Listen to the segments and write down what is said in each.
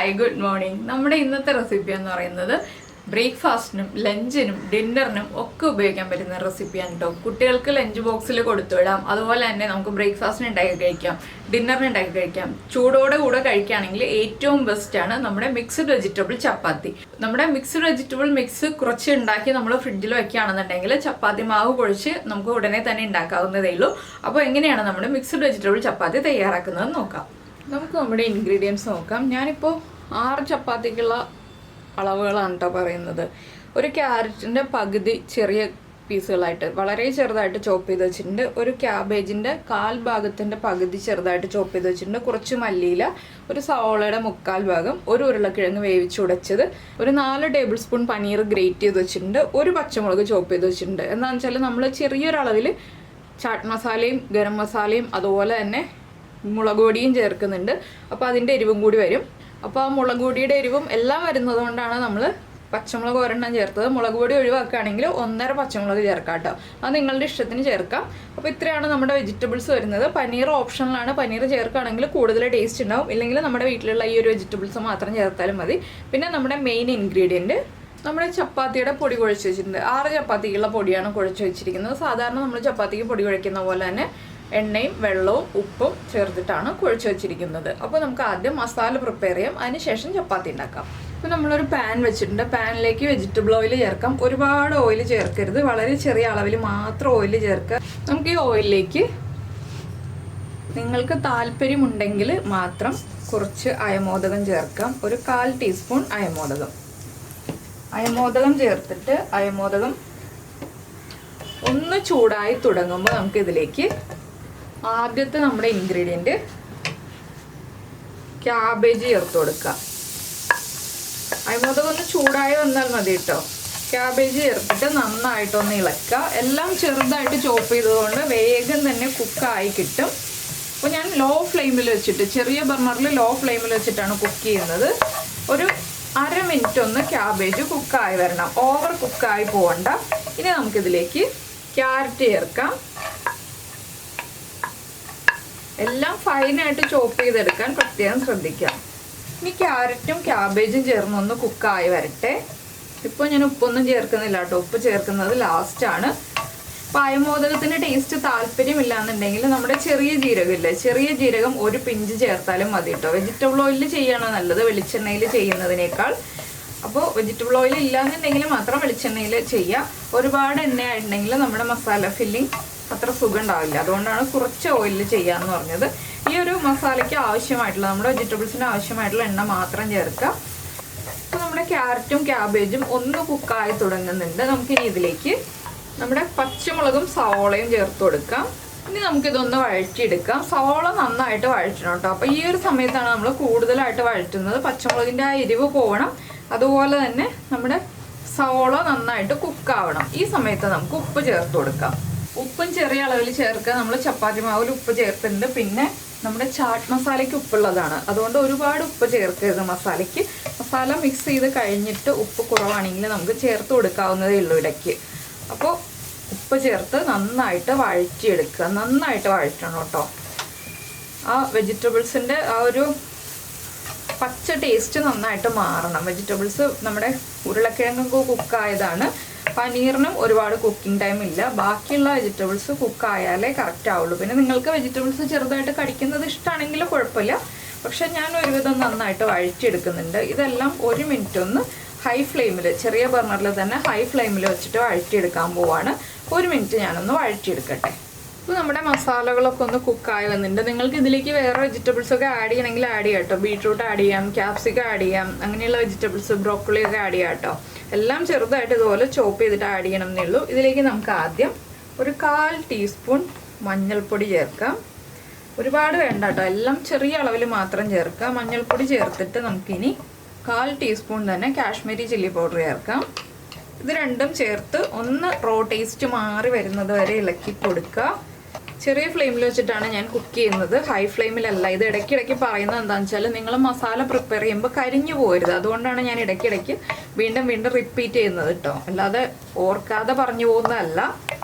Hi good morning. നമ്മുടെ ഇന്നത്തെ recipe എന്ന് പറയുന്നത് ബ്രേക്ക്ഫാസ്റ്റിനും ലഞ്ചിനും ഡിന്നറിനും ഒക്കെ ഉപയോഗിക്കാൻ പറ്റുന്ന റെസിപ്പിയാണ് കേട്ടോ. കുട്ടികൾക്ക് ലഞ്ച് ബോക്സിൽ കൊടുത്തുവിടാം, അതുപോലെ തന്നെ നമുക്ക് ബ്രേക്ക്ഫാസ്റ്റിന് ഉണ്ടാക്കി കഴിക്കാം, ഡിന്നറിന് ഉണ്ടാക്കി കഴിക്കാം. ചൂടോടെ കൂടെ കഴിക്കുകയാണെങ്കിൽ ഏറ്റവും ബെസ്റ്റാണ് നമ്മുടെ മിക്സ്ഡ് വെജിറ്റബിൾ ചപ്പാത്തി. നമ്മുടെ മിക്സ്ഡ് വെജിറ്റബിൾ മിക്സ് കുറച്ച് ഉണ്ടാക്കി നമ്മൾ ഫ്രിഡ്ജിൽ വെക്കുകയാണെന്നുണ്ടെങ്കിൽ ചപ്പാത്തി മാവ് കുഴച്ച് നമുക്ക് ഉടനെ തന്നെ ഉണ്ടാക്കാവുന്നതേ ഉള്ളൂ. അപ്പോൾ എങ്ങനെയാണ് നമ്മുടെ മിക്സ്ഡ് വെജിറ്റബിൾ ചപ്പാത്തി തയ്യാറാക്കുന്നത് നോക്കാം. നമുക്ക് നമ്മുടെ ഇൻഗ്രീഡിയൻസ് നോക്കാം. ഞാനിപ്പോൾ 6 ചപ്പാത്തിക്കുള്ള അളവുകളാണ് കേട്ടോ പറയുന്നത്. ഒരു ക്യാരറ്റിൻ്റെ പകുതി ചെറിയ പീസുകളായിട്ട് വളരെ ചെറുതായിട്ട് ചോപ്പ് ചെയ്ത് വെച്ചിട്ടുണ്ട്. ഒരു ക്യാബേജിൻ്റെ 1/4 ഭാഗത്തിൻ്റെ പകുതി ചെറുതായിട്ട് ചോപ്പ് ചെയ്ത് വെച്ചിട്ടുണ്ട്. കുറച്ച് മല്ലിയില, ഒരു സവോളയുടെ 1/4 ഭാഗം, ഒരു ഉരുളക്കിഴങ്ങ് വേവിച്ചുടച്ചത്, ഒരു 4 ടേബിൾ സ്പൂൺ പനീർ ഗ്രേറ്റ് ചെയ്ത് വെച്ചിട്ടുണ്ട്, ഒരു പച്ചമുളക് ചോപ്പ് ചെയ്ത് വെച്ചിട്ടുണ്ട്. എന്താണെന്ന് വെച്ചാൽ നമ്മൾ ചെറിയൊരളവിൽ ചാട്ട് മസാലയും ഗരം മസാലയും അതുപോലെ തന്നെ മുളക് പൊടിയും ചേർക്കുന്നുണ്ട്. അപ്പോൾ അതിൻ്റെ എരിവും കൂടി വരും. അപ്പോൾ ആ മുളക് പൊടിയുടെ എരിവും എല്ലാം വരുന്നത് കൊണ്ടാണ് നമ്മൾ പച്ചമുളക് ഒരെണ്ണം ചേർത്തത്. മുളക് പൊടി ഒഴിവാക്കുകയാണെങ്കിൽ 1.5 പച്ചമുളക് ചേർക്കാം കേട്ടോ. അത് നിങ്ങളുടെ ഇഷ്ടത്തിന് ചേർക്കാം. അപ്പോൾ ഇത്രയാണ് നമ്മുടെ വെജിറ്റബിൾസ് വരുന്നത്. പനീർ ഓപ്ഷണലാണ്. പനീർ ചേർക്കുകയാണെങ്കിൽ കൂടുതൽ ടേസ്റ്റ് ഉണ്ടാവും. ഇല്ലെങ്കിൽ നമ്മുടെ വീട്ടിലുള്ള ഈ ഒരു വെജിറ്റബിൾസ് മാത്രം ചേർത്താലും മതി. പിന്നെ നമ്മുടെ മെയിൻ ഇൻഗ്രീഡിയൻറ്റ് നമ്മുടെ ചപ്പാത്തിയുടെ പൊടി കുഴച്ച് വെച്ചിട്ടുണ്ട്. 6 ചപ്പാത്തിക്കുള്ള പൊടിയാണ് കുഴച്ച് വെച്ചിരിക്കുന്നത്. സാധാരണ നമ്മൾ ചപ്പാത്തിക്ക് പൊടി കുഴയ്ക്കുന്ന പോലെ തന്നെ എണ്ണയും വെള്ളവും ഉപ്പും ചേർത്തിട്ടാണ് കുഴച്ച് വെച്ചിരിക്കുന്നത്. അപ്പോൾ നമുക്ക് ആദ്യം മസാല പ്രിപ്പയർ ചെയ്യാം, അതിനുശേഷം ചപ്പാത്തി ഉണ്ടാക്കാം. അപ്പോൾ നമ്മളൊരു പാൻ വെച്ചിട്ടുണ്ട്. പാനിലേക്ക് വെജിറ്റബിൾ ഓയിൽ ചേർക്കാം. ഒരുപാട് ഓയിൽ ചേർക്കരുത്, വളരെ ചെറിയ അളവിൽ മാത്രം ഓയിൽ ചേർക്കുക. നമുക്ക് ഈ ഓയിലിലേക്ക് നിങ്ങൾക്ക് താല്പര്യമുണ്ടെങ്കിൽ മാത്രം കുറച്ച് അയമോദകം ചേർക്കാം. ഒരു 1/4 ടീസ്പൂൺ അയമോദകം ചേർത്തിട്ട് അയമോദകം ഒന്ന് ചൂടായി തുടങ്ങുമ്പോൾ നമുക്ക് ഇതിലേക്ക് ആദ്യത്തെ നമ്മുടെ ഇൻഗ്രീഡിയൻറ്റ് ക്യാബേജ് ചേർത്ത് കൊടുക്കാം. അയമോദകം ഒന്ന് ചൂടായി വന്നാൽ മതി കേട്ടോ. ക്യാബേജ് ചേർത്തിട്ട് നന്നായിട്ടൊന്ന് ഇളക്കുക. എല്ലാം ചെറുതായിട്ട് ചോപ്പ് ചെയ്തതുകൊണ്ട് വേഗം തന്നെ കുക്കായി കിട്ടും. അപ്പോൾ ഞാൻ ലോ ഫ്ലെയിമിൽ വെച്ചിട്ട്, ചെറിയ ബർണറിൽ ലോ ഫ്ലെയിമിൽ വെച്ചിട്ടാണ് കുക്ക് ചെയ്യുന്നത്. ഒരു 1/2 മിനിറ്റ് ഒന്ന് ക്യാബേജ് കുക്കായി വരണം, ഓവർ കുക്കായി പോകണ്ട. ഇനി നമുക്കിതിലേക്ക് ക്യാരറ്റ് ചേർക്കാം. എല്ലാം ഫൈനായിട്ട് ചോപ്പ് ചെയ്തെടുക്കാൻ പ്രത്യേകം ശ്രദ്ധിക്കാം. ഇനി ക്യാരറ്റും ക്യാബേജും ചേർന്നൊന്ന് കുക്കായി വരട്ടെ. ഇപ്പോൾ ഞാൻ ഉപ്പൊന്നും ചേർക്കുന്നില്ല കേട്ടോ, ഉപ്പ് ചേർക്കുന്നത് ലാസ്റ്റാണ്. അപ്പോൾ അയമോദകത്തിൻ്റെ ടേസ്റ്റ് താല്പര്യമില്ല എന്നുണ്ടെങ്കിൽ നമ്മുടെ ചെറിയ ജീരകമില്ലേ, ചെറിയ ജീരകം ഒരു പിഞ്ച് ചേർത്താലും മതി കേട്ടോ. വെജിറ്റബിൾ ഓയിലിൽ ചെയ്യണോ നല്ലത് വെളിച്ചെണ്ണയിൽ ചെയ്യുന്നതിനേക്കാൾ. അപ്പോൾ വെജിറ്റബിൾ ഓയിൽ ഇല്ലാന്നുണ്ടെങ്കിൽ മാത്രം വെളിച്ചെണ്ണയിൽ ചെയ്യുക. ഒരുപാട് എണ്ണയായിട്ടുണ്ടെങ്കിൽ നമ്മുടെ മസാല ഫില്ലിങ് അത്ര സുഖം ഉണ്ടാവില്ല. അതുകൊണ്ടാണ് കുറച്ച് ഓയിലിൽ ചെയ്യാമെന്ന് പറഞ്ഞത്. ഈ ഒരു മസാലയ്ക്ക് ആവശ്യമായിട്ടുള്ള, നമ്മുടെ വെജിറ്റബിൾസിന് ആവശ്യമായിട്ടുള്ള എണ്ണ മാത്രം ചേർക്കുക. അപ്പോൾ നമ്മുടെ ക്യാരറ്റും ക്യാബേജും ഒന്ന് കുക്കായി തുടങ്ങുന്നുണ്ട്. നമുക്കിനി ഇതിലേക്ക് നമ്മുടെ പച്ചമുളകും സവോളയും ചേർത്ത് കൊടുക്കാം. ഇനി നമുക്കിതൊന്ന് വഴറ്റിയെടുക്കാം. സവോള നന്നായിട്ട് വഴറ്റണം കേട്ടോ. അപ്പോൾ ഈ ഒരു സമയത്താണ് നമ്മൾ കൂടുതലായിട്ട് വഴറ്റുന്നത്. പച്ചമുളകിൻ്റെ ആ എരിവ് പോകണം, അതുപോലെ തന്നെ നമ്മുടെ സവോള നന്നായിട്ട് കുക്കാവണം. ഈ സമയത്ത് നമുക്ക് ഉപ്പ് ചേർത്ത് കൊടുക്കാം. ഉപ്പും ചെറിയ അളവിൽ ചേർക്കുക. നമ്മൾ ചപ്പാത്തി മാവിൽ ഉപ്പ് ചേർത്തിട്ടുണ്ട്. പിന്നെ നമ്മുടെ ചാട്ട് മസാലയ്ക്ക് ഉപ്പുള്ളതാണ്, അതുകൊണ്ട് ഒരുപാട് ഉപ്പ് ചേർക്കരുത് മസാലയ്ക്ക്. മസാല മിക്സ് ചെയ്ത് കഴിഞ്ഞിട്ട് ഉപ്പ് കുറവാണെങ്കിൽ നമുക്ക് ചേർത്ത് കൊടുക്കാവുന്നതേ ഉള്ളൂ ഇടയ്ക്ക്. അപ്പോൾ ഉപ്പ് ചേർത്ത് നന്നായിട്ട് വഴറ്റിയെടുക്കുക. നന്നായിട്ട് വഴറ്റണം കേട്ടോ. ആ വെജിറ്റബിൾസിൻ്റെ ആ ഒരു പച്ച ടേസ്റ്റ് നന്നായിട്ട് മാറണം. വെജിറ്റബിൾസ് നമ്മുടെ ഉരുളക്കിഴങ്ങൊക്കെ കുക്കായതാണ്. പനീറിനും ഒരുപാട് കുക്കിംഗ് ടൈം ഇല്ല. ബാക്കിയുള്ള വെജിറ്റബിൾസ് കുക്കായാലേ കറക്റ്റ് ആവുള്ളൂ. പിന്നെ നിങ്ങൾക്ക് വെജിറ്റബിൾസ് ചെറുതായിട്ട് കടിക്കുന്നത് ഇഷ്ടമാണെങ്കിൽ കുഴപ്പമില്ല. പക്ഷെ ഞാൻ ഒരുവിധം നന്നായിട്ട് വഴറ്റിയെടുക്കുന്നുണ്ട്. ഇതെല്ലാം 1 മിനിറ്റ് ഒന്ന് ഹൈ ഫ്ലെയിമിൽ, ചെറിയ ബർണറിൽ തന്നെ ഹൈ ഫ്ലെയിമിൽ വെച്ചിട്ട് വഴറ്റിയെടുക്കാൻ പോവാണ്. 1 മിനിറ്റ് ഞാനൊന്ന് വഴറ്റിയെടുക്കട്ടെ. ഇപ്പോൾ നമ്മുടെ മസാലകളൊക്കെ ഒന്ന് കുക്കായി വന്നിട്ടുണ്ട്. നിങ്ങൾക്ക് ഇതിലേക്ക് വേറെ വെജിറ്റബിൾസൊക്കെ ആഡ് ചെയ്യണമെങ്കിൽ ആഡ് ചെയ്യാം കേട്ടോ. ബീട്രൂട്ട് ആഡ് ചെയ്യാം, ക്യാപ്സിക്കം ആഡ് ചെയ്യാം, അങ്ങനെയുള്ള വെജിറ്റബിൾസ്, ബ്രോക്കോളി ഒക്കെ ആഡ് ചെയ്യാം കേട്ടോ. എല്ലാം ചെറുതായിട്ട് ഇതുപോലെ ചോപ്പ് ചെയ്തിട്ട് ആഡ് ചെയ്യണം എന്നേ ഉള്ളൂ. ഇതിലേക്ക് നമുക്ക് ആദ്യം ഒരു 1/4 ടീസ്പൂൺ മഞ്ഞൾപ്പൊടി ചേർക്കാം. ഒരുപാട് വേണ്ട കേട്ടോ, എല്ലാം ചെറിയ അളവിൽ മാത്രം ചേർക്കാം. മഞ്ഞൾപ്പൊടി ചേർത്തിട്ട് നമുക്കിനി 1/4 ടീസ്പൂൺ തന്നെ കാശ്മീരി ചില്ലി പൗഡർ ചേർക്കാം. ഇത് രണ്ടും ചേർത്ത് ഒന്ന് റോ ടേസ്റ്റ് മാറി വരുന്നത് വരെ ഇളക്കി കൊടുക്കുക. ചെറിയ ഫ്ലെയിമിൽ വെച്ചിട്ടാണ് ഞാൻ കുക്ക് ചെയ്യുന്നത്, ഹൈ ഫ്ലെയിമിലല്ല. ഇത് ഇടയ്ക്കിടയ്ക്ക് പറയുന്നത് എന്താണെന്ന് വെച്ചാൽ നിങ്ങൾ മസാല പ്രിപ്പയർ ചെയ്യുമ്പോൾ കരിഞ്ഞു പോകരുത്. അതുകൊണ്ടാണ് ഞാൻ ഇടയ്ക്കിടയ്ക്ക് വീണ്ടും റിപ്പീറ്റ് ചെയ്യുന്നത് കേട്ടോ. അല്ലാതെ ഓർക്കാതെ പറഞ്ഞു പോകുന്നതല്ല.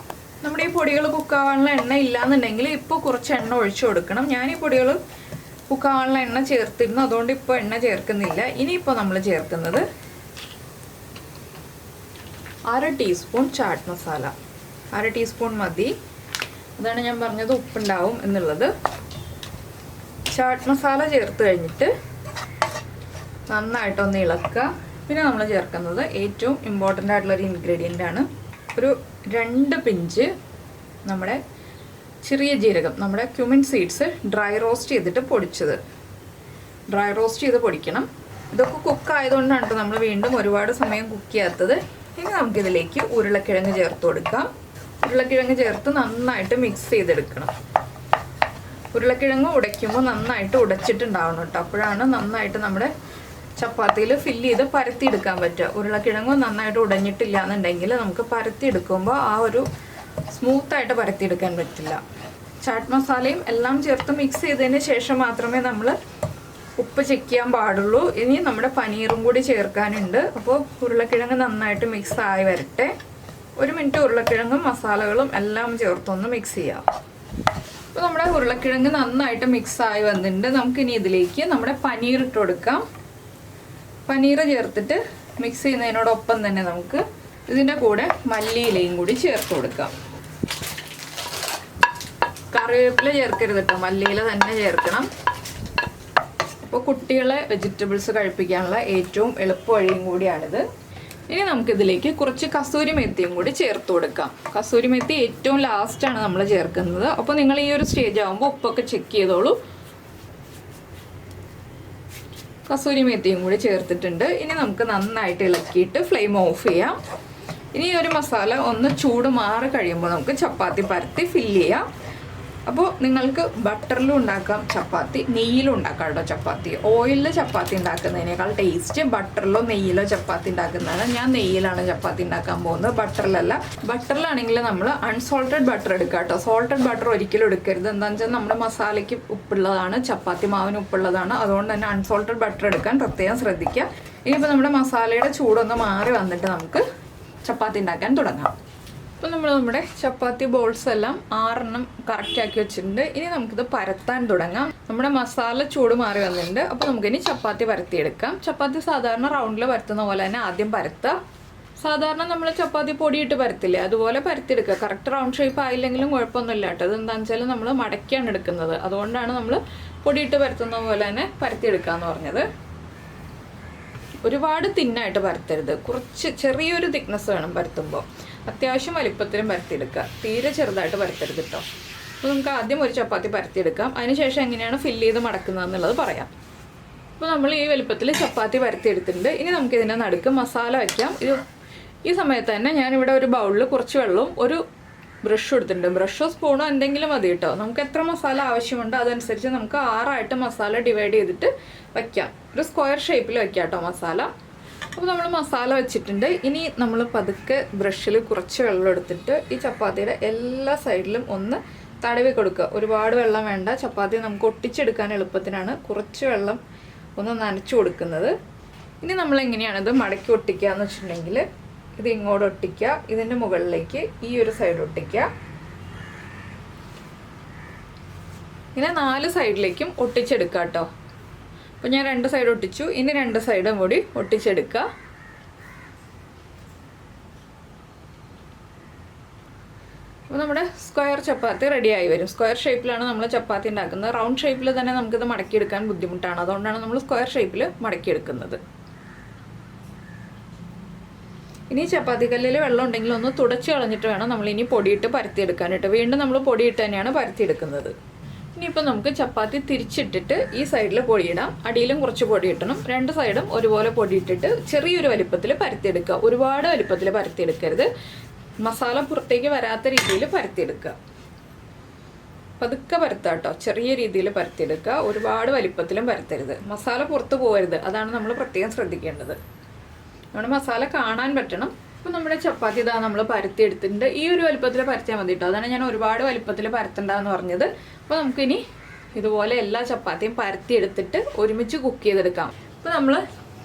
നമ്മുടെ ഈ പൊടികൾ കുക്കാവാനുള്ള എണ്ണ ഇല്ലാന്നുണ്ടെങ്കിൽ ഇപ്പോൾ കുറച്ച് എണ്ണ ഒഴിച്ചു കൊടുക്കണം. ഞാൻ ഈ പൊടികൾ കുക്കാനുള്ള എണ്ണ ചേർത്തിരുന്നു, അതുകൊണ്ട് ഇപ്പോൾ എണ്ണ ചേർക്കുന്നില്ല. ഇനിയിപ്പോൾ നമ്മൾ ചേർക്കുന്നത് 1/2 ടീസ്പൂൺ ചാട്ട് മസാല. 1/2 ടീസ്പൂൺ മതി. അതാണ് ഞാൻ പറഞ്ഞത് ഉപ്പുണ്ടാവും എന്നുള്ളത്. ചാട്ട് മസാല ചേർത്ത് കഴിഞ്ഞിട്ട് നന്നായിട്ടൊന്ന് ഇളക്കുക. പിന്നെ നമ്മൾ ചേർക്കുന്നത് ഏറ്റവും ഇമ്പോർട്ടൻ്റ് ആയിട്ടുള്ളൊരു ഇൻഗ്രീഡിയൻ്റ് ആണ്, ഒരു 2 പിഞ്ച് നമ്മുടെ ചെറിയ ജീരകം, നമ്മുടെ ക്യുമിൻ സീഡ്സ് ഡ്രൈ റോസ്റ്റ് ചെയ്തിട്ട് പൊടിച്ചത്. ഡ്രൈ റോസ്റ്റ് ചെയ്ത് പൊടിക്കണം. ഇതൊക്കെ കുക്ക് ആയതുകൊണ്ടാണ് നമ്മൾ വീണ്ടും ഒരുപാട് സമയം കുക്ക് ചെയ്യാത്തത്. ഇനി നമുക്കിതിലേക്ക് ഉരുളക്കിഴങ്ങ് ചേർത്ത് കൊടുക്കാം. ഉരുളക്കിഴങ്ങ് ചേർത്ത് നന്നായിട്ട് മിക്സ് ചെയ്തെടുക്കണം. ഉരുളക്കിഴങ്ങ് ഉടയ്ക്കുമ്പോൾ നന്നായിട്ട് ഉടച്ചിട്ടുണ്ടാവണം കേട്ടോ. അപ്പോഴാണ് നന്നായിട്ട് നമ്മുടെ ചപ്പാത്തിയിൽ ഫില്ല് ചെയ്ത് പരത്തിയെടുക്കാൻ പറ്റുക. ഉരുളക്കിഴങ്ങ് നന്നായിട്ട് ഉടഞ്ഞിട്ടില്ല എന്നുണ്ടെങ്കിൽ നമുക്ക് പരത്തിയെടുക്കുമ്പോൾ ആ ഒരു സ്മൂത്തായിട്ട് പരത്തിയെടുക്കാൻ പറ്റില്ല. ചാട്ട് മസാലയും എല്ലാം ചേർത്ത് മിക്സ് ചെയ്തതിന് ശേഷം മാത്രമേ നമ്മൾ ഉപ്പ് ചെക്ക് ചെയ്യാൻ പാടുള്ളൂ. ഇനി നമ്മുടെ പനീറും കൂടി ചേർക്കാനുണ്ട്. അപ്പോൾ ഉരുളക്കിഴങ്ങ് നന്നായിട്ട് മിക്സ് ആയി വരട്ടെ. 1 മിനിറ്റ് ഉരുളക്കിഴങ്ങും മസാലകളും എല്ലാം ചേർത്തൊന്ന് മിക്സ് ചെയ്യാം. അപ്പോൾ നമ്മുടെ ഉരുളക്കിഴങ്ങ് നന്നായിട്ട് മിക്സ് ആയി വന്നിട്ടുണ്ട്. നമുക്കിനി ഇതിലേക്ക് നമ്മുടെ പനീർ ഇട്ട് കൊടുക്കാം. പനീർ ചേർത്തിട്ട് മിക്സ് ചെയ്യുന്നതിനോടൊപ്പം തന്നെ നമുക്ക് ഇതിൻ്റെ കൂടെ മല്ലിയിലയും കൂടി ചേർത്ത് കൊടുക്കാം. കറിവേപ്പില ചേർക്കരുത് കേട്ടോ, മല്ലിയില തന്നെ ചേർക്കണം. അപ്പോൾ കുട്ടികളെ വെജിറ്റബിൾസ് കഴിപ്പിക്കാനുള്ള ഏറ്റവും എളുപ്പ വഴിയും കൂടിയാണിത്. ഇനി നമുക്കിതിലേക്ക് കുറച്ച് കസൂരി മെത്തിയും കൂടി ചേർത്ത് കൊടുക്കാം. കസൂരി മെത്തി ഏറ്റവും ലാസ്റ്റാണ് നമ്മൾ ചേർക്കുന്നത്. അപ്പോൾ നിങ്ങൾ ഈ ഒരു സ്റ്റേജ് ആകുമ്പോൾ ഉപ്പൊക്കെ ചെക്ക് ചെയ്തോളൂ. കസൂരി മെത്തിയും കൂടി ചേർത്തിട്ടുണ്ട്. ഇനി നമുക്ക് നന്നായിട്ട് ഇളക്കിയിട്ട് ഫ്ലെയിം ഓഫ് ചെയ്യാം. ഇനി ഒരു മസാല ഒന്ന് ചൂട് മാറി കഴിയുമ്പോൾ നമുക്ക് ചപ്പാത്തി പരത്തി ഫില്ല് ചെയ്യാം. അപ്പോൾ നിങ്ങൾക്ക് ബട്ടറിലും ഉണ്ടാക്കാം ചപ്പാത്തി, നെയ്യിലും ഉണ്ടാക്കാം കേട്ടോ ചപ്പാത്തി. ഓയിലിൽ ചപ്പാത്തി ഉണ്ടാക്കുന്നതിനേക്കാൾ ടേസ്റ്റ് ബട്ടറിലോ നെയ്യിലോ ചപ്പാത്തി ഉണ്ടാക്കുന്നതാണ്. ഞാൻ നെയ്യിലാണ് ചപ്പാത്തി ഉണ്ടാക്കാൻ പോകുന്നത്, ബട്ടറിലല്ല. ബട്ടറിലാണെങ്കിൽ നമ്മൾ അൺസോൾട്ടഡ് ബട്ടർ എടുക്കുക കേട്ടോ. സോൾട്ടഡ് ബട്ടർ ഒരിക്കലും എടുക്കരുത്. എന്താണെന്ന് വെച്ചാൽ നമ്മുടെ മസാലയ്ക്ക് ഉപ്പുള്ളതാണ്, ചപ്പാത്തി മാവിന് ഉപ്പുള്ളതാണ്. അതുകൊണ്ട് തന്നെ അൺസോൾട്ടഡ് ബട്ടർ എടുക്കാൻ പ്രത്യേകം ശ്രദ്ധിക്കുക. ഇനിയിപ്പോൾ നമ്മുടെ മസാലയുടെ ചൂടൊന്ന് മാറി വന്നിട്ട് നമുക്ക് ചപ്പാത്തി ഉണ്ടാക്കാൻ തുടങ്ങാം. അപ്പോൾ നമ്മുടെ ചപ്പാത്തി ബോൾസ് എല്ലാം 6 കറക്റ്റാക്കി വെച്ചിട്ടുണ്ട്. ഇനി നമുക്കിത് പരത്താൻ തുടങ്ങാം. നമ്മുടെ മസാല ചൂട് മാറി വന്നിട്ടുണ്ട്. അപ്പോൾ നമുക്കിനി ചപ്പാത്തി പരത്തിയെടുക്കാം. ചപ്പാത്തി സാധാരണ റൗണ്ടിൽ പരത്തുന്ന പോലെ തന്നെ ആദ്യം പരത്തുക. സാധാരണ നമ്മൾ ചപ്പാത്തി പൊടിയിട്ട് പരത്തില്ലേ, അതുപോലെ പരത്തിയെടുക്കുക. കറക്റ്റ് റൗണ്ട് ഷേപ്പ് ആയില്ലെങ്കിലും കുഴപ്പമൊന്നുമില്ല കേട്ടോ. അതെന്താണെന്ന് വെച്ചാൽ നമ്മൾ മടക്കിയാണ് എടുക്കുന്നത്. അതുകൊണ്ടാണ് നമ്മൾ പൊടിയിട്ട് പരത്തുന്ന പോലെ തന്നെ പരത്തിയെടുക്കാമെന്ന് പറഞ്ഞത്. ഒരുപാട് തിന്നായിട്ട് പരത്തരുത്, കുറച്ച് ചെറിയൊരു തിക്നെസ് വേണം പരത്തുമ്പോൾ. അത്യാവശ്യം വലിപ്പത്തിലും പരത്തിയെടുക്കുക, തീരെ ചെറുതായിട്ട് പരത്തരുത് കേട്ടോ. അപ്പോൾ നമുക്ക് ആദ്യം ഒരു ചപ്പാത്തി പരത്തിയെടുക്കാം. അതിനുശേഷം എങ്ങനെയാണ് ഫില്ല് ചെയ്ത് മടക്കുന്നതെന്നുള്ളത് പറയാം. അപ്പോൾ നമ്മൾ ഈ വലിപ്പത്തിൽ ചപ്പാത്തി പരത്തിയെടുത്തിട്ടുണ്ട്. ഇനി നമുക്കിതിൻ്റെ നടുക്ക് മസാല വയ്ക്കാം. ഈ സമയത്ത് തന്നെ ഞാനിവിടെ ഒരു ബൗളിൽ കുറച്ച് വെള്ളവും ഒരു ബ്രഷ് എടുത്തിട്ടുണ്ട്. ബ്രഷോ സ്പൂണോ എന്തെങ്കിലും മതി കേട്ടോ. നമുക്ക് എത്ര മസാല ആവശ്യമുണ്ടോ അതനുസരിച്ച് നമുക്ക് 6 മസാല ഡിവൈഡ് ചെയ്തിട്ട് വയ്ക്കാം. ഒരു സ്ക്വയർ ഷേപ്പിൽ വയ്ക്കാം കേട്ടോ മസാല. അപ്പോൾ നമ്മൾ മസാല വെച്ചിട്ടുണ്ട്. ഇനി നമ്മൾ പതുക്കെ ബ്രഷിൽ കുറച്ച് വെള്ളം എടുത്തിട്ട് ഈ ചപ്പാത്തിയുടെ എല്ലാ സൈഡിലും ഒന്ന് തടവി കൊടുക്കുക. ഒരുപാട് വെള്ളം വേണ്ട, ചപ്പാത്തി നമുക്ക് ഒട്ടിച്ചെടുക്കാൻ എളുപ്പത്തിനാണ് കുറച്ച് വെള്ളം ഒന്ന് നനച്ചു കൊടുക്കുന്നത്. ഇനി നമ്മൾ എങ്ങനെയാണിത് മടക്കി ഒട്ടിക്കുക എന്ന് വെച്ചിട്ടുണ്ടെങ്കിൽ, ഇത് ഇങ്ങോട്ട് ഒട്ടിക്കുക, ഇതിൻ്റെ മുകളിലേക്ക് ഈ ഒരു സൈഡ് ഒട്ടിക്കുക. ഇങ്ങനെ 4 സൈഡിലേക്കും ഒട്ടിച്ചെടുക്കുക കേട്ടോ. അപ്പോൾ ഞാൻ 2 സൈഡ് ഒട്ടിച്ചു. ഇനി 2 സൈഡും കൂടി ഒട്ടിച്ചെടുക്കുക. അപ്പോൾ നമ്മുടെ സ്ക്വയർ ചപ്പാത്തി റെഡിയായി വരും. സ്ക്വയർ ഷേപ്പിലാണ് നമ്മൾ ചപ്പാത്തി ഉണ്ടാക്കുന്നത്. റൗണ്ട് ഷേപ്പിൽ തന്നെ നമുക്കിത് മടക്കിയെടുക്കാൻ ബുദ്ധിമുട്ടാണ്. അതുകൊണ്ടാണ് നമ്മൾ സ്ക്വയർ ഷേപ്പിൽ മടക്കിയെടുക്കുന്നത്. ഇനി ചപ്പാത്തി കല്ലിൽ വെള്ളം ഉണ്ടെങ്കിൽ ഒന്ന് തുടച്ച് കളഞ്ഞിട്ട് വേണം നമ്മളിനി പൊടിയിട്ട് പരത്തിയെടുക്കാനായിട്ട്. വീണ്ടും നമ്മൾ പൊടിയിട്ട് തന്നെയാണ് പരത്തിയെടുക്കുന്നത്. ഇനിയിപ്പോൾ നമുക്ക് ചപ്പാത്തി തിരിച്ചിട്ടിട്ട് ഈ സൈഡിൽ പൊടിയിടാം. അടിയിലും കുറച്ച് പൊടി ഇട്ടണം. 2 സൈഡും ഒരുപോലെ പൊടിയിട്ടിട്ട് ചെറിയൊരു വലിപ്പത്തിൽ പരത്തിയെടുക്കുക. ഒരുപാട് വലിപ്പത്തിൽ പരത്തിയെടുക്കരുത്. മസാല പുറത്തേക്ക് വരാത്ത രീതിയിൽ പരത്തിയെടുക്കുക. പതുക്കെ പരത്തുക കേട്ടോ. ചെറിയ രീതിയിൽ പരത്തിയെടുക്കുക. ഒരുപാട് വലിപ്പത്തിലും പരത്തരുത്. മസാല പുറത്ത് പോകരുത്. അതാണ് നമ്മൾ പ്രത്യേകം ശ്രദ്ധിക്കേണ്ടത്. നമ്മുടെ മസാല കാണാൻ പറ്റണം. അപ്പോൾ നമ്മുടെ ചപ്പാത്തി ഇതാ നമ്മൾ പരത്തിയെടുത്തിട്ടുണ്ട്. ഈ ഒരു വലിപ്പത്തിൽ പരത്തിയാൽ മതി കേട്ടോ. അതാണ് ഞാൻ ഒരുപാട് വലിപ്പത്തിൽ പരത്തണ്ടെന്ന് പറഞ്ഞത്. അപ്പോൾ നമുക്കിനി ഇതുപോലെ എല്ലാ ചപ്പാത്തിയും പരത്തിയെടുത്തിട്ട് ഒരുമിച്ച് കുക്ക് ചെയ്തെടുക്കാം. അപ്പോൾ നമ്മൾ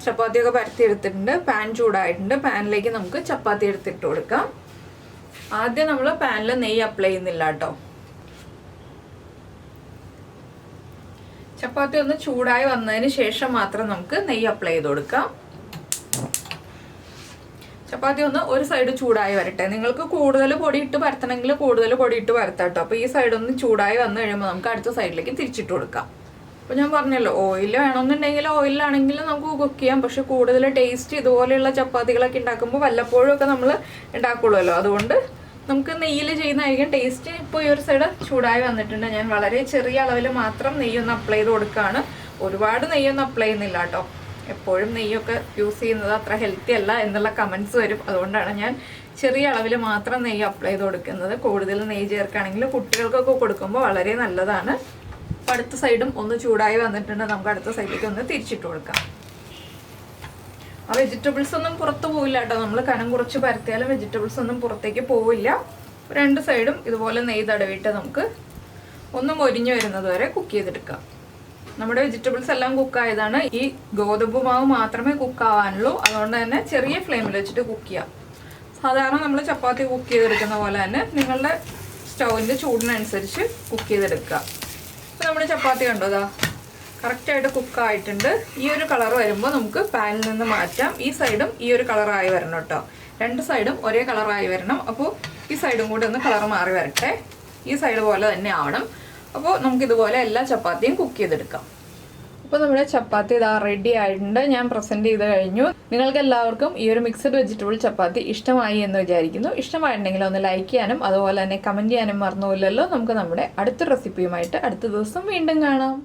ചപ്പാത്തിയൊക്കെ പരത്തിയെടുത്തിട്ടുണ്ട്. പാൻ ചൂടായിട്ടുണ്ട്. പാനിലേക്ക് നമുക്ക് ചപ്പാത്തി എടുത്തിട്ട് കൊടുക്കാം. ആദ്യം നമ്മൾ പാനിൽ നെയ്യ് അപ്ലൈ ചെയ്യുന്നില്ല കേട്ടോ. ചപ്പാത്തി ഒന്ന് ചൂടായി വന്നതിന് ശേഷം മാത്രം നമുക്ക് നെയ്യ് അപ്ലൈ ചെയ്ത് കൊടുക്കാം. ചപ്പാത്തി ഒന്ന് ഒരു സൈഡ് ചൂടായി വരട്ടെ. നിങ്ങൾക്ക് കൂടുതൽ പൊടിയിട്ട് പരത്തണമെങ്കിൽ കൂടുതൽ പൊടിയിട്ട് പരത്താം കേട്ടോ. അപ്പോൾ ഈ സൈഡ് ഒന്ന് ചൂടായി വന്നു കഴിയുമ്പോൾ നമുക്ക് അടുത്ത സൈഡിലേക്ക് തിരിച്ചിട്ട് കൊടുക്കാം. അപ്പോൾ ഞാൻ പറഞ്ഞല്ലോ, ഓയിൽ വേണമെന്നുണ്ടെങ്കിൽ ഓയിലാണെങ്കിലും നമുക്ക് കുക്ക് ചെയ്യാം. പക്ഷെ കൂടുതൽ ടേസ്റ്റ് ഇതുപോലെയുള്ള ചപ്പാത്തികളൊക്കെ ഉണ്ടാക്കുമ്പോൾ വല്ലപ്പോഴും ഒക്കെ നമ്മൾ ഉണ്ടാക്കുള്ളൂ. അതുകൊണ്ട് നമുക്ക് നെയ്യിൽ ചെയ്യുന്നതായിരിക്കും ടേസ്റ്റ്. ഇപ്പോൾ ഈ ഒരു സൈഡ് ചൂടായി വന്നിട്ടുണ്ട്. ഞാൻ വളരെ ചെറിയ അളവിൽ മാത്രം നെയ്യൊന്ന് അപ്ലൈ ചെയ്ത് കൊടുക്കുകയാണ്. ഒരുപാട് നെയ്യൊന്നും അപ്ലൈ ചെയ്യുന്നില്ല കേട്ടോ. എപ്പോഴും നെയ്യൊക്കെ യൂസ് ചെയ്യുന്നത് അത്ര ഹെൽത്തി അല്ല എന്നുള്ള കമൻസ് വരും. അതുകൊണ്ടാണ് ഞാൻ ചെറിയ അളവിൽ മാത്രം നെയ്യ് അപ്ലൈ ചെയ്ത് കൊടുക്കുന്നത്. കൂടുതൽ നെയ്യ് ചേർക്കുകയാണെങ്കിൽ കുട്ടികൾക്കൊക്കെ കൊടുക്കുമ്പോൾ വളരെ നല്ലതാണ്. അപ്പോൾ അടുത്ത സൈഡും ഒന്ന് ചൂടായി വന്നിട്ടുണ്ട്. നമുക്ക് അടുത്ത സൈഡിലേക്ക് ഒന്ന് തിരിച്ചിട്ട് കൊടുക്കാം. ആ വെജിറ്റബിൾസ് ഒന്നും പുറത്ത് പോവില്ല കേട്ടോ. നമ്മൾ കനം കുറച്ച് പരത്തിയാലും വെജിറ്റബിൾസ് ഒന്നും പുറത്തേക്ക് പോവില്ല. രണ്ട് സൈഡും ഇതുപോലെ നെയ്യ് തടവിയിട്ട് നമുക്ക് ഒന്ന് മൊരിഞ്ഞു വരുന്നത് വരെ കുക്ക് ചെയ്തെടുക്കാം. നമ്മുടെ വെജിറ്റബിൾസ് എല്ലാം കുക്കായതാണ്. ഈ ഗോതമ്പ് മാവ് മാത്രമേ കുക്കാവാനുള്ളൂ. അതുകൊണ്ട് തന്നെ ചെറിയ ഫ്ലെയിമിൽ വെച്ചിട്ട് കുക്ക് ചെയ്യാം. സാധാരണ നമ്മൾ ചപ്പാത്തി കുക്ക് ചെയ്തെടുക്കുന്ന പോലെ തന്നെ നിങ്ങളുടെ സ്റ്റൗവിൻ്റെ ചൂടിനനുസരിച്ച് കുക്ക് ചെയ്തെടുക്കുക. അപ്പോൾ നമ്മുടെ ചപ്പാത്തി കണ്ടോ, ഇതാ കറക്റ്റായിട്ട് കുക്കായിട്ടുണ്ട്. ഈ ഒരു കളർ വരുമ്പോൾ നമുക്ക് പാനിൽ നിന്ന് മാറ്റാം. ഈ സൈഡും ഈ ഒരു കളറായി വരണം കേട്ടോ. രണ്ട് സൈഡും ഒരേ കളറായി വരണം. അപ്പോൾ ഈ സൈഡും കൂടി ഒന്ന് കളർ മാറി വരട്ടെ. ഈ സൈഡ് പോലെ തന്നെ ആവണം. അപ്പോൾ നമുക്കിതുപോലെ എല്ലാ ചപ്പാത്തിയും കുക്ക് ചെയ്തെടുക്കാം. അപ്പോൾ നമ്മുടെ ചപ്പാത്തി ഇതാ റെഡി ആയിട്ടുണ്ട്. ഞാൻ പ്രസൻറ്റ് ചെയ്ത് കഴിഞ്ഞു. നിങ്ങൾക്ക് എല്ലാവർക്കും ഈ ഒരു മിക്സഡ് വെജിറ്റബിൾ ചപ്പാത്തി ഇഷ്ടമായി എന്ന് വിചാരിക്കുന്നു. ഇഷ്ടമായിട്ടുണ്ടെങ്കിൽ ഒന്ന് ലൈക്ക് ചെയ്യാനും അതുപോലെ തന്നെ കമൻറ്റ് ചെയ്യാനും മറന്നുപോയില്ലല്ലോ. നമുക്ക് നമ്മുടെ അടുത്ത റെസിപ്പിയുമായിട്ട് അടുത്ത ദിവസം വീണ്ടും കാണാം.